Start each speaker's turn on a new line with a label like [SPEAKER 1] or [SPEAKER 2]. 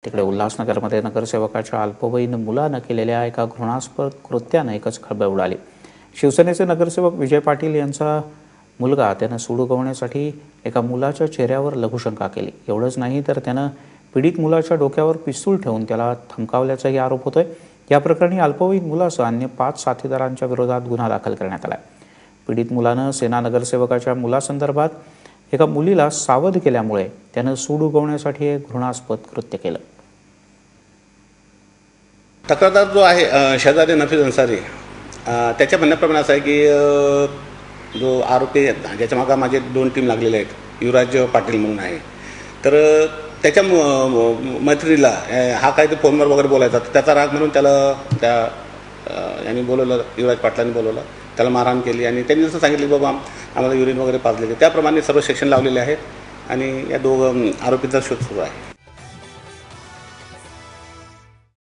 [SPEAKER 1] तिकडे उल्हासनगरमध्ये नगरसेवकाच्या अल्पवयीन मुलानं केलेल्या एका घृणास्पद कृत्यानं एकच खळबळ उडाली। शिवसेनेचे नगरसेवक विजय पाटील यांचा मुलगा त्यानं सूड उगवण्यासाठी एका मुलाच्या चेहऱ्यावर लघुशंका केली। एवढंच नाही तर त्यानं पीडित मुलाच्या डोक्यावर पिस्तूल ठेवून त्याला धमकावल्याचाही आरोप होतोय। या प्रकरणी अल्पवयीन मुलासह अन्य 5 साथीदारांच्या विरोधात गुन्हा दाखल करण्यात आलाय। पीडित मुलानं सेना नगरसेवकाच्या मुलासंदर्भात एका मुलीला सावध केल्यामुळे त्यानं सूड उगवण्यासाठी एक घृणास्पद कृत्य केलं।
[SPEAKER 2] तक्रारदार जो आहे शेजारी नफीस अन्सारी, त्याच्या म्हणण्याप्रमाणे असं आहे की जो आरोपी ज्याच्या मागे माझे 2 टीम लागलेले आहेत, युवराज पाटील म्हणून आहे, तर त्याच्या मैत्रिणीला हा काही ते फोनवर वगैरे बोलायचा, त्याचा राग म्हणून त्याला यांनी बोलवलं, युवराज पाटलांनी बोलवलं, त्याला मारहाण केली आणि त्यांनी जसं सांगितलं बाबा आम्हाला युरिन वगैरे पाजले, त्याप्रमाणे सर्व सेक्शन लावलेले आहेत आणि या 2 आरोपीचा शोध सुरू आहे।